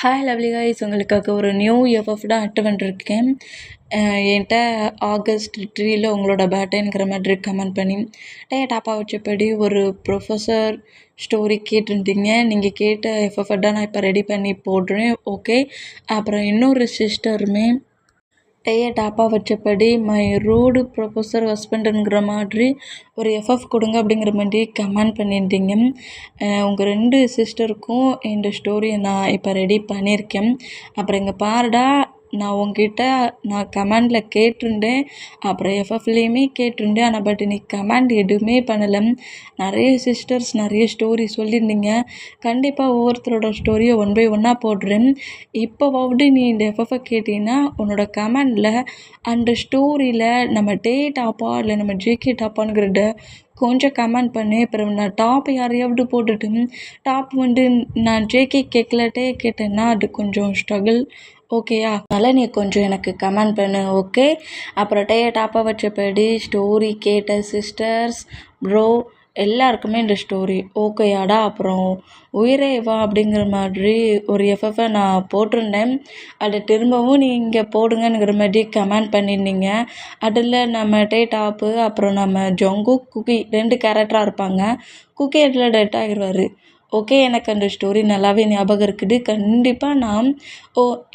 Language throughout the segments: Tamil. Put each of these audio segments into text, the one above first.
ஹாய் லவ்லி கைஸ், உங்களுக்காக ஒரு நியூ எஃப்எஃப் தான் அட்டு பண்ணிருக்கேன். என்கிட்ட ஆகஸ்ட் 3 உங்களோட பர்த்டேங்கிற மாதிரி கமெண்ட் பண்ணி டாப்பா வச்சபடி ஒரு ப்ரொஃபஸர் ஸ்டோரி கேட்டிருந்தீங்க. நீங்கள் கேட்ட எஃப்எஃப் தான் நான் இப்போ ரெடி பண்ணி போடுறேன். ஓகே. அப்புறம் இன்னொரு சிஸ்டருமே டாப்பா வச்சபடி மை ரூடு ப்ரொஃபஸர் ஹஸ்பண்டுங்கிற மாதிரி ஒரு எஃப்எஃப் கொடுங்க அப்படிங்கிற மாதிரி கமெண்ட் பண்ணியிருந்தீங்க. உங்கள் 2 சிஸ்டருக்கும் இந்த ஸ்டோரியை நான் இப்போ ரெடி பண்ணியிருக்கேன். அப்புறம் இங்கே பாருடா, நான் உங்ககிட்ட கமெண்டில் கேட்டிருந்தேன், அப்புறம் எஃப்எஃப்லேயுமே கேட்டிருந்தேன். ஆனால் பட் நீ கமெண்ட் எதுவுமே பண்ணலை. நிறைய சிஸ்டர்ஸ் நிறைய ஸ்டோரி சொல்லியிருந்தீங்க. கண்டிப்பாக ஒவ்வொருத்தரோட ஸ்டோரியை 1 by 1 போடுறேன். இப்போவாவது நீ இந்த எஃப்எஃப்பை கேட்டீங்கன்னா உன்னோட கமெண்டில் அந்த ஸ்டோரியில் நம்ம டாப்பா இல்லை நம்ம ஜேகே டாப்பானுங்கிறத கொஞ்சம் கமெண்ட் பண்ணி, அப்புறம் நான் டாப் யாரையாவது போட்டுட்டு டாப் நான் ஜேகே கேட்டேன்னா அது கொஞ்சம் ஸ்ட்ரகிள். ஓகேயா? அதனால் நீ கொஞ்சம் எனக்கு கமெண்ட் பண்ணு. ஓகே. அப்புறம் டாப்பா வச்சபடி ஸ்டோரி கேட்ட சிஸ்டர்ஸ் ப்ரோ எல்லாருக்குமே இந்த ஸ்டோரி ஓகேயாடா. அப்புறம் உயிரே வா அப்படிங்கிற மாதிரி ஒரு எஃப்எஃப்பை நான் போட்டிருந்தேன். அதை திரும்பவும் நீங்கள் போடுங்கங்கிற மாதிரி கமெண்ட் பண்ணியிருந்தீங்க. அதில் நம்ம டாப்பு அப்புறம் நம்ம ஜங்குக் குக்கி 2 கேரக்டராக இருப்பாங்க. குக்கி அதில் டெட் ஆகிடுவார். ஓகே. எனக்கு அந்த ஸ்டோரி நல்லாவே ஞாபகம் இருக்குது. கண்டிப்பாக நான்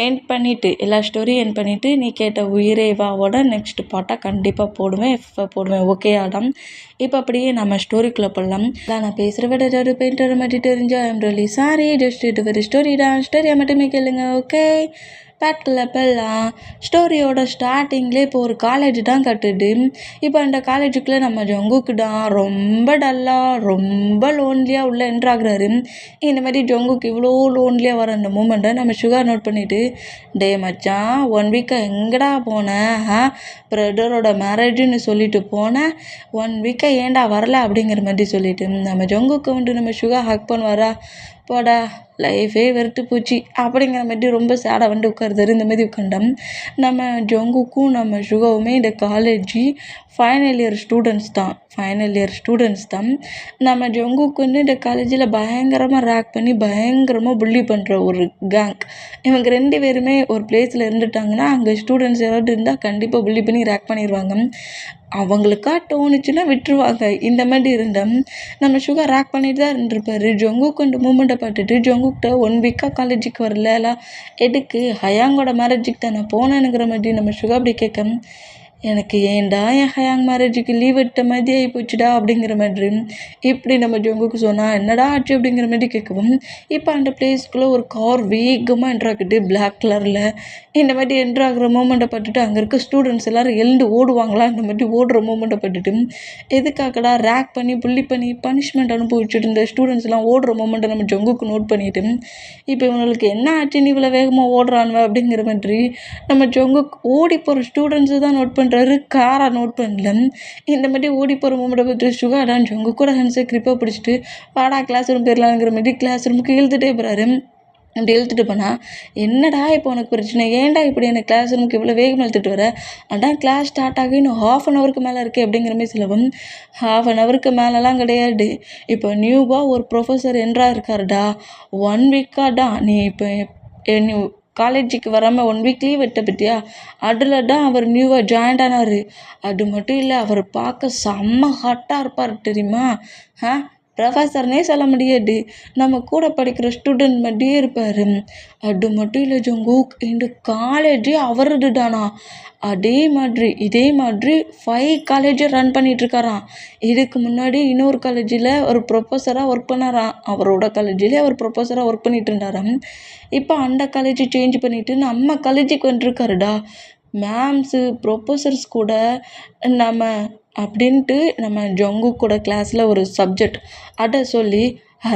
எண்ட் பண்ணிவிட்டு எல்லா ஸ்டோரியும் எண்ட் பண்ணிவிட்டு நீ கேட்ட உயிரேவாவோட நெக்ஸ்ட் பார்ட்டாக கண்டிப்பாக போடுவேன். Okay Adam. இப்போ அப்படியே நம்ம ஸ்டோரிக்குள்ளே போடலாம். நான் பேசுகிற விட ஏதாவது பெயிண்டர் மாதிரி தெரிஞ்சா ஐம் ரியலி சாரி. ஜஸ்ட் இது ஒரு ஸ்டோரியை மட்டுமே கேளுங்க. ஓகே. பேட்குள்ளே போடலாம். ஸ்டோரியோட ஸ்டார்டிங்லேயே இப்போ ஒரு காலேஜ் தான் கட்டுது. இப்போ அந்த காலேஜுக்குள்ளே நம்ம ஜங்குக்கு தான் ரொம்ப டல்லாக ரொம்ப லோன்லியாக உள்ள என்ட்ராகிறாரு. இந்த மாதிரி ஜங்குக்கு இவ்வளோ லோன்லியாக வர அந்த மூமெண்ட்டை நம்ம சுகர் நோட் பண்ணிவிட்டு, டே மச்சான் 1 வீக்காக எங்கடா போனேன், பிரதரோட மேரேஜுன்னு சொல்லிட்டு போனேன், 1 வீக்காக ஏன்டா வரல அப்படிங்கிற மாதிரி சொல்லிட்டு நம்ம ஜங்குக்கு நம்ம சுகர் ஹக் பண்ணுவாரா, போடா லைஃபே வெறுத்து போச்சு அப்படிங்கிற மாதிரி ரொம்ப சேடாக உட்காருதாரு. இந்த மாதிரி உட்காந்தோம். நம்ம ஜங்குக்கும் நம்ம சுகாவுமே இந்த காலேஜ் ஃபைனல் இயர் ஸ்டூடெண்ட்ஸ் தான். நம்ம ஜங்குக்கு இந்த காலேஜில் பயங்கரமாக ரேக் பண்ணி பயங்கரமாக புள்ளி பண்ணுற ஒரு கேங். இவங்க 2 பேருமே ஒரு பிளேஸில் இருந்துட்டாங்கன்னா அங்கே ஸ்டூடெண்ட்ஸ் யாராவது இருந்தால் கண்டிப்பாக புள்ளி பண்ணி ரேக் பண்ணிடுவாங்க. அவங்களுக்கா தோணுச்சுன்னா விட்டுருவாங்க. இந்த மாதிரி இருந்தோம். நம்ம சுகர் ரேக் பண்ணிட்டு தான் இருந்திருப்பாரு. ஜங்குக்கு அந்த மூமெண்ட்டை பார்த்துட்டு ஜங்குக்கிட்ட 1 வீக்காக காலேஜுக்கு வரல, எதுக்கு ஹயாங்கோட மேரேஜுக்கு தான் நான் போனேனுங்கிற மாதிரி நம்ம சுகர் அப்படி கேட்க, எனக்கு ஏன்டா என் ஹயாங் மேரேஜுக்கு லீவ் எடுத்த மாதிரி ஆகி போச்சுடா அப்படிங்கிற மாதிரி இப்படி நம்ம ஜங்குக்கு சொன்னால் என்னடா ஆச்சு அப்படிங்கிற மாதிரி கேட்கவும், இப்போ அந்த பிளேஸ்க்குள்ளே ஒரு கார் வேகமாக என்ட்ராக்குது பிளாக் கலரில். இந்த மாதிரி என்ட்ராகிற மூமெண்ட்டை பார்த்துட்டு அங்கே இருக்க ஸ்டூடெண்ட்ஸ் எல்லோரும் எழுந்து ஓடுவாங்களா, இந்த மாதிரி ஓடுற மூமெண்ட்டை பார்த்துட்டு எதுக்காகடா ரேக் பண்ணி புள்ளி பண்ணி பனிஷ்மெண்ட் அனுபவிச்சுட்டு இருந்த ஸ்டூடெண்ட்ஸ்லாம் ஓடுற மூமெண்ட்டை நம்ம ஜங்குக்கு நோட் பண்ணிவிட்டு, இப்போ இவங்களுக்கு என்ன ஆச்சுன்னு இவ்வளோ வேகமாக ஓடுறானுவ அப்படிங்கிற மாதிரி நம்ம ஜங்குக்கு ஓடி போகிற ஸ்டூடெண்ட்ஸு தான் நோட் பண்ணுறாரு, காரை நோட் பண்ணல. இந்த மாதிரி ஓடி போகிற மூமெண்ட்டை பார்த்துட்டு சுகாடான் ஜங்கு கூட ஹேண்ட்ஸை கிரிப்பாக பிடிச்சிட்டு வாடா கிளாஸ் ரூம் போயிடலாங்கிற மாதிரி கிளாஸ் ரூமுக்கு இழுத்துட்டே போகிறாரு. அப்படி இழுத்துட்டு போனால், என்னடா இப்போ உனக்கு பிரச்சனை, ஏன்டா இப்படி எனக்கு கிளாஸ் ரூமுக்கு இவ்வளோ வேகமாக இழுத்துட்டு வர, அதான் கிளாஸ் ஸ்டார்ட் ஆகி இன்னும் 1/2 an hour மேலே இருக்கே அப்படிங்கிற மாதிரி சொல்லவும், 1/2 an hour மேலெலாம் கிடையாது, இப்போ நியூவாக ஒரு ப்ரொஃபஸர் இருக்காருடா, 1 வீக்காக நீ இப்போ நீ காலேஜுக்கு வராமல் 1 வீக் லீவ் எடுத்த பற்றியா, அதில் தான் அவர் நியூவாக ஜாயின்ட் ஆனார். அது மட்டும் இல்லை, அவர் பார்க்க செம்ம ஹாட்டாக இருப்பார் தெரியுமா. ப்ரொஃபஸர்னே சொல்ல முடியாது, நம்ம கூட படிக்கிற ஸ்டூடெண்ட் மாதிரியே இருப்பார். அது மட்டும் இல்லை ஜங்குக், இந்த காலேஜே அவரது தானா, இதே மாதிரி 5 காலேஜை ரன் பண்ணிகிட்ருக்காராம். இதுக்கு முன்னாடி இன்னொரு காலேஜில் ஒரு ப்ரொஃபஸராக ஒர்க் பண்ணாராம். அவரோட காலேஜிலே அவர் ப்ரொஃபஸராக ஒர்க் பண்ணிகிட்டு இருந்தாராம். இப்போ அந்த காலேஜை சேஞ்ச் பண்ணிவிட்டு நம்ம காலேஜுக்கு வந்துருக்காருடா. மேம்ஸு ப்ரொஃபஸர்ஸ் கூட நம்ம அப்படின்ட்டு நம்ம ஜங்குக் கூட கிளாஸில் ஒரு சப்ஜெக்ட் அதை சொல்லி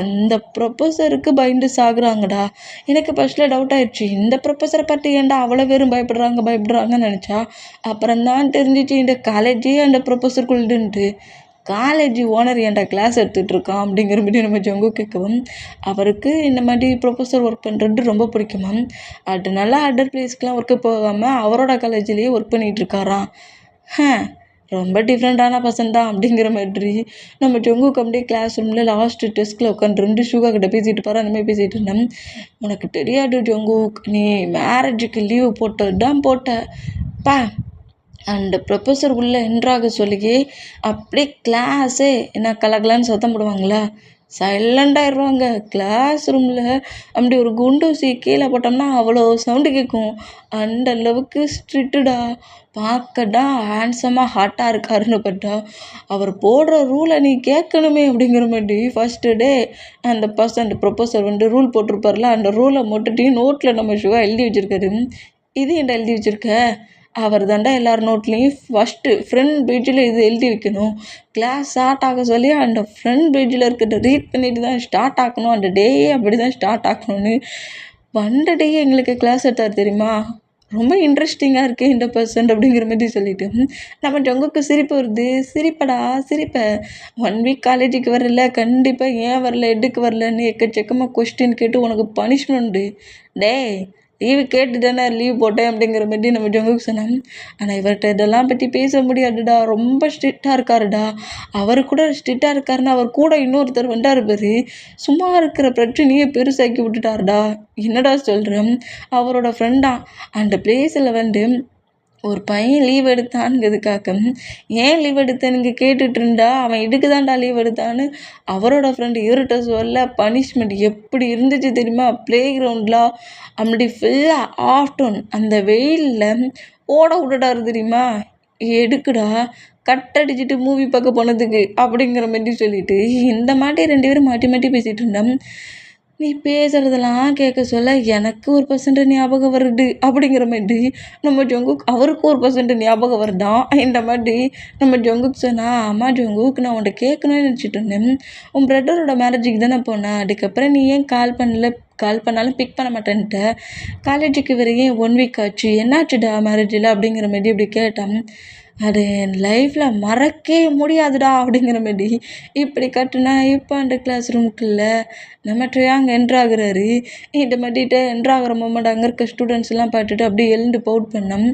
அந்த ப்ரொஃபஸருக்கு பயந்து சாகுறாங்கடா. எனக்கு ஃபஸ்ட்டில் டவுட் ஆயிடுச்சு, இந்த ப்ரொஃபஸரை பார்த்து ஏன்டா அவ்வளோ பேரும் பயப்படுறாங்கன்னு நினச்சா, அப்புறம் தான் தெரிஞ்சிச்சு இந்த காலேஜே அந்த ப்ரொஃபஸருக்குள்ளுன்ட்டு. காலேஜ் ஓனர் ஏன்டா கிளாஸ் எடுத்துகிட்டு இருக்கான் அப்படிங்கிற மாதிரி நம்ம ஜங்கு கேட்கவும், அவருக்கு இந்த மாதிரி ப்ரொஃபஸர் ஒர்க் பண்ணுறது ரொம்ப பிடிக்குமா. அதனால அதர் பிளேஸ்க்கெலாம் ஒர்க்கு போகாமல் அவரோட காலேஜ்லேயே ஒர்க் பண்ணிகிட்டு இருக்காராம். ரொம்ப டிஃப்ரெண்ட்டான பர்சன் தான் அப்படிங்கிற மாதிரி நம்ம ஜங்குக்கு அப்படியே கிளாஸ் ரூமில் லாஸ்ட்டு டெஸ்கில் உட்காந்துருந்து ஷூகா கிட்ட பேசிட்டு போகிற அந்த மாதிரி பேசிகிட்டு இருந்தேன். உனக்கு தெரியாது ஜங்குக், நீ மேரேஜுக்கு லீவு போட்டது தான் போட்ட அண்ட் ப்ரொஃபஸர் உள்ளே என்ட்ராக சொல்லியே அப்படியே கிளாஸே என்ன கலகலான்னு சத்தம் போடுவாங்களா, சைலண்டாகிடுவாங்க. கிளாஸ் ரூமில் அப்படி ஒரு குண்டூசி கீழே போட்டோம்னா அவ்வளோ சவுண்டு கேட்கும். அந்த அளவுக்கு ஸ்ட்ரிக்ட்டுடா. பார்க்கடா ஹேண்ட்ஸமாக ஹாட்டாக இருக்காருன்னு பார்த்தா அவர் போடுற ரூலை நீ கேட்கணுமே அப்படிங்கிற மாதிரி ஃபஸ்ட்டு டே அந்த ப்ரொஃபஸர் ரூல் போட்டிருப்பார்ல, அந்த ரூலை மட்டுட்டி நோட்டில் நம்ம ஷுவா எழுதி வச்சுருக்காரு. இது என்ன எழுதி வச்சுருக்க, அவர் தாண்டா எல்லார் நோட்லேயும் ஃபஸ்ட்டு ஃப்ரண்ட் பேஜில் இது எழுதி வைக்கணும். கிளாஸ் ஸ்டார்ட் ஆக சொல்லி அந்த ஃப்ரண்ட் பேஜில் இருக்கிறத ரீட் பண்ணிட்டு தான் ஸ்டார்ட் ஆகணும். அந்த டேயே அப்படி தான் ஸ்டார்ட் ஆகணும்னு வந்த டேயே எங்களுக்கு கிளாஸ் எடுத்தார் தெரியுமா. ரொம்ப இன்ட்ரெஸ்டிங்காக இருக்குது இந்த பர்சன் அப்படிங்கிற மாதிரி சொல்லிட்டு நம்ம ஜங்குக்கு சிரிப்பு வருது. சிரிப்படா சிரிப்பை 1 வீக் காலேஜுக்கு வரல, கண்டிப்பாக ஏன் வரல எதுக்கு வரலன்னு எக்கச்சக்கமாக கொஸ்டின் கேட்டு உனக்கு பனிஷ்மெண்ட்டு. டே லீவு கேட்டு தானே லீவ் போட்டேன் அப்படிங்கிற மாதிரி நம்ம ஜங்குக்கு சொன்னேன். ஆனால் இவர்கிட்ட இதெல்லாம் பற்றி பேச முடியாதுடா, ரொம்ப ஸ்ட்ரிக்டாக இருக்காருடா. அவர் கூட ஸ்ட்ரிக்டாக இருக்காருன்னு அவர் கூட இன்னொருத்தர் வந்தார் பாரு, சும்மா இருக்கிற பிரச்சனையே பெருசாக்கி விட்டுட்டாருடா. என்னடா சொல்கிறேன், அவரோட ஃப்ரெண்டா அந்த பிளேஸில் ஒரு பையன் லீவ் எடுத்தான்ங்கிறதுக்காக ஏன் லீவ் எடுத்தேன்னு கேட்டுட்டு இருந்தா, அவன் இதுக்கு தான்டா லீவ் எடுத்தான்னு அவரோட ஃப்ரெண்டு இவர்கிட்ட சொல்ல பனிஷ்மெண்ட் எப்படி இருந்துச்சு தெரியுமா. ப்ளே கிரவுண்டில் அப்படி ஃபுல்லாக ஆஃப்டர்நூன் அந்த வெயிலில் ஓட விட்டுட்டாரு தெரியுமா. எடுக்குடா கட்டடிச்சிட்டு மூவி பார்க்க போனதுக்கு அப்படிங்கிற மாதிரி சொல்லிட்டு இந்த மாதிரி 2 பேரும் மாட்டி மாட்டி பேசிகிட்டு இருந்தோம். நீ பேசுகிறதெல்லாம் கேட்க சொல்ல எனக்கு ஒரு பர்சன்ட் ஞாபகம் வருது அப்படிங்கிற மாதிரி நம்ம ஜங்குக் அவருக்கு ஒரு பர்சன்ட் ஞாபகம் வருதான். இந்த மாதிரி நம்ம ஜங்குக் சொன்னால், அம்மா ஜங்குக் நான் உன்ட்ட கேட்கணும்னு நினச்சிட்டு இருந்தேன், உன் பிரதரோட மேரேஜுக்கு தானே போனேன், அதுக்கப்புறம் நீ ஏன் கால் பண்ணாலும் பிக் பண்ண மாட்டேன்ட்ட, காலேஜுக்கு வரையும் 1 வீக் ஆச்சு, என்னாச்சுடா மேரேஜில் அப்படிங்கிற மாதிரி இப்படி கேட்டான். அது என் லைஃப்பில் மறக்கவே முடியாதுடா அப்படிங்கிற மாதிரி இப்படி கட்டுனா. இப்போ அந்த கிளாஸ் ரூமுக்குள்ள நம்ம ட்ரையாங்க என்ட்ராகிறாரு. இந்த மாதிரிட்டு என்ட்ராகிற மூமெண்ட் அங்கே இருக்க ஸ்டூடெண்ட்ஸ் எல்லாம் பார்த்துட்டு அப்படியே எழுந்து பவுட் பண்ணோம்.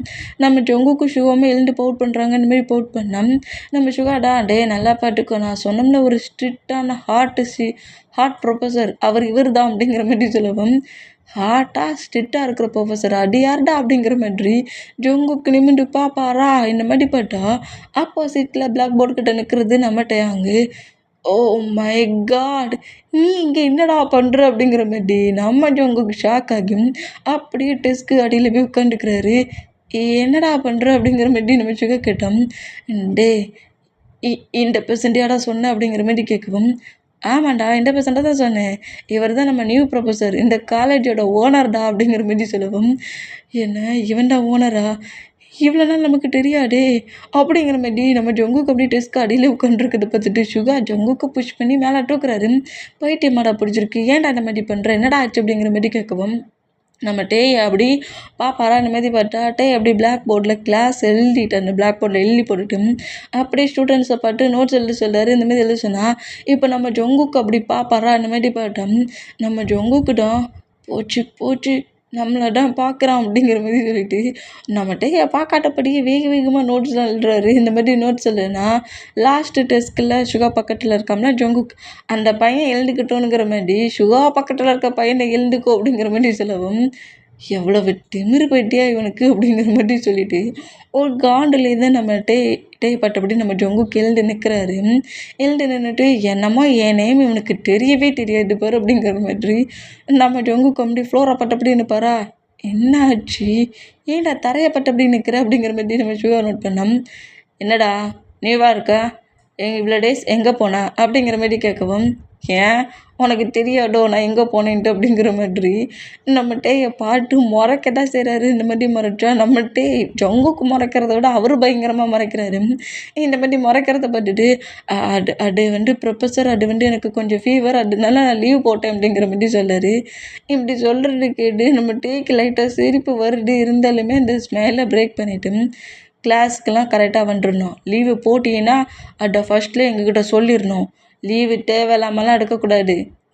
நம்ம ஜங்குக்கு ஷுவாமல் எழுந்து பவுட் பண்ணுறாங்க. இந்த மாதிரி பவுட் பண்ணோம். நம்ம ஷுகாடா டே நல்லா பாட்டுக்கோ, நான் சொன்னோம்ல ஒரு ஸ்ட்ரிக்டான ஹார்ட் ப்ரொஃபஸர் இவர் தான் அப்படிங்கிற மாதிரி சொல்லுவோம். ஹார்ட்டாக ஸ்ட்ரிக்டாக இருக்கிற ப்ரொஃபஸர் அடியார்டா அப்படிங்கிற மாதிரி ஜங்குக்கு நிமிண்டு பாப்பாரா. இந்த மாதிரி பார்த்தா ஆப்போசிட்டில் பிளாக் போர்டு கிட்ட நிற்கிறது நம்ம டயாங்கு. ஓ மை காட், நீ இங்கே என்னடா பண்ணுற அப்படிங்கிற மாதிரி நம்ம ஜங்குக்கு ஷாக் ஆகி அப்படியே டெஸ்க்கு அடியில் போய் உட்காந்துக்கிறாரு. என்னடா பண்ணுற அப்படிங்கிற மாதிரி நம்ம சுக கேட்டோம். டே இந்த பெர்சன்டியாடா சொன்னேன் அப்படிங்கிற மாதிரி கேட்கவும், ஆமாண்டா இந்த பெர்சன்ட்டாக தான் சொன்னேன், இவர் தான் நம்ம நியூ ப்ரொஃபஸர், இந்த காலேஜோட ஓனர்டா அப்படிங்கிற மாதிரி சொல்லுவோம். என்ன இவன்டா ஓனரா, இவ்வளோ நாள் நமக்கு தெரியாதே அப்படிங்கிற மாதிரி நம்ம ஜங்குக்கு அப்படியே டெஸ்க்கு அடியில் உட்காந்துருக்குது பார்த்துட்டு ஷுகா ஜங்குக்கு புஷ் பண்ணி மேலே தூக்குறாரு. பைத்தியமாடா பிடிச்சிருக்கு, ஏன்டா இந்த மாதிரி பண்ணுற, என்னடா ஆச்சு அப்படிங்கிற மாதிரி கேட்கவும், நம்ம டேய் அப்படி பாப்பாரா இந்த மாதிரி பார்த்தா டேய் அப்படி பிளாக் போர்டில் கிளாஸ் எழுதிட்டு அந்த பிளாக் போர்டில் எழுதி போட்டுட்டு அப்படியே ஸ்டூடெண்ட்ஸை பார்த்து நோட்ஸ் எழுத சொல்லாரு. இந்த மாதிரி எழுத சொன்னால் இப்போ நம்ம ஜங்குக்கு அப்படி பாப்பாரா இந்த மாதிரி பார்த்தோம். நம்ம ஜங்குக்கு தான் போச்சு நம்மளை தான் பார்க்குறான் அப்படிங்கிற மாதிரி சொல்லிட்டு நம்மகிட்ட பார்க்காட்டபடியே வேகமாக நோட்ஸ்லாம் எழுதுறாரு. இந்த மாதிரி நோட்ஸ் எழுதுனா லாஸ்ட்டு டெஸ்க்கில் ஷுகா பக்கத்தில் இருக்காமல ஜங்குக் அந்த பையன் எழுந்துக்கிட்டோனுங்கிற மாதிரி ஷுகா பக்கத்தில் இருக்க பையனை எழுந்துக்கோ அப்படிங்கிற மாதிரி சொல்லவும், எவ்வளவு திமிரு போயிட்டியா இவனுக்கு அப்படிங்கிற மாதிரி சொல்லிட்டு ஒரு காண்டில் தான் நம்ம பட்டபடி நம்ம ஜங்குக்கு எழுந்து நிற்கிறாரு. எழுந்து நின்றுட்டு என்னமோ என் நேம் இவனுக்கு தெரியவே தெரியாது பாரு அப்படிங்கிற மாதிரி நம்ம ஜங்குக்கு அப்படி ஃப்ளோரை பட்டபடி நிற்பாரா. என்ன ஆச்சு, ஏன்டா தரையப்பட்டபடி நிற்கிற அப்படிங்கிற மாதிரி நம்ம ஷுகா நோட் பண்ணோம். என்னடா நீவா இருக்கா, இவ்வளோ டேஸ் எங்கே போனேன் அப்படிங்கிற மாதிரி கேட்கவும், ஏன் உனக்கு தெரியாதோ நான் எங்கே போனேன்ட்டு அப்படிங்கிற மாதிரி நம்ம டேயை பாட்டு முறைக்க தான் செய்கிறாரு. இந்த மாதிரி முறைச்சா நம்ம ஜங்குக்கு முறைக்கிறத விட அவர் பயங்கரமாக முறைக்கிறாரு. இந்த மாதிரி முறைக்கிறத பார்த்துட்டு அது ப்ரொஃபஸர் அது எனக்கு கொஞ்சம் ஃபீவர், அதனால நான் லீவ் போட்டேன் அப்படிங்கிற மாதிரி சொல்லார். இப்படி சொல்கிறது கேட்டு நம்ம டேக்கு லைட்டாக சிரிப்பு வருது. இருந்தாலுமே அந்த ஸ்மைலை பிரேக் பண்ணிவிட்டு கிளாஸுக்கெல்லாம் கரெக்டாக வந்துடணும். லீவு போட்டிங்கன்னா அதை ஃபஸ்ட்லேயே எங்ககிட்ட சொல்லிடணும். லீவு தேவையில்லாமலாம் எடுக்கக்கூடாது.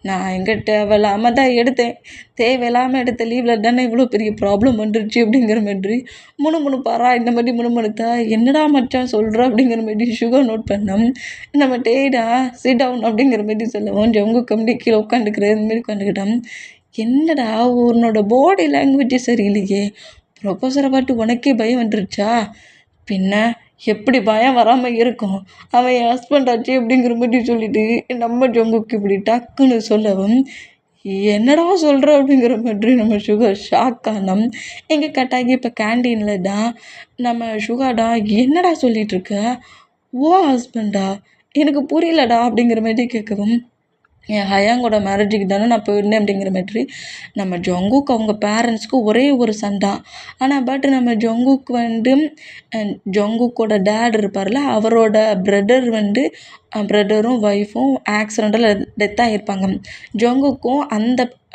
நான் எங்கே தேவையில்லாமல் தான் எடுத்தேன், தேவையில்லாமல் எடுத்த லீவில் தானே இவ்வளோ பெரிய ப்ராப்ளம் வந்துருச்சு அப்படிங்கிற மாதிரி முணுமுணுப்பாரா. இந்த மாதிரி முணுமுணுத்தா என்னடா மச்சான் சொல்கிற அப்படிங்கிற மாதிரி சுகர் நோட் பண்ணோம். நம்ம டேடா சிட் டவுன் அப்படிங்கிற மாதிரி சொல்லவும் ஜங்கு கம்பி கீழே உட்காந்துக்கிற இந்த மாதிரி உட்காந்துக்கிட்டோம். என்னடா உன்னோட பாடி லாங்குவேஜ் சரியில்லையே, ப்ரொஃபஸரை பார்த்து உனக்கே பயம் வந்துருச்சா? பின்ன எப்படி பயம் வராமல் இருக்கும், அவன் என் ஹஸ்பண்ட் ஆச்சு அப்படிங்கிற மாதிரி சொல்லிட்டு நம்ம ஜங்குக்கு இப்படி டக்குன்னு சொல்லவும் என்னடா சொல்கிற அப்படிங்கிற மாதிரி நம்ம சுகர் ஷாக் ஆனோம். எங்கே கட்டாகி இப்போ கேண்டீனில் தான் நம்ம சுகாடா என்னடா சொல்லிகிட்ருக்க, ஓ ஹஸ்பண்டா, எனக்கு புரியலடா அப்படிங்கிற மாதிரி கேட்கவும் என் ஹயாங்கோட மேரேஜுக்கு தானே நான் போயிருந்தேன் அப்படிங்கிற மாதிரி நம்ம ஜங்குக்கு அவங்க பேரண்ட்ஸ்க்கு ஒரே ஒரு சண்டை. ஆனால் பட் நம்ம ஜங்குக்கு வந்து ஜங்குக்கோட டேட் இருப்பார்ல, அவரோட பிரதர் வந்து பிரதரும் ஒய்ஃபும் ஆக்சிடெண்ட்டில் டெத் ஆகியிருப்பாங்க. ஜங்குக்கும்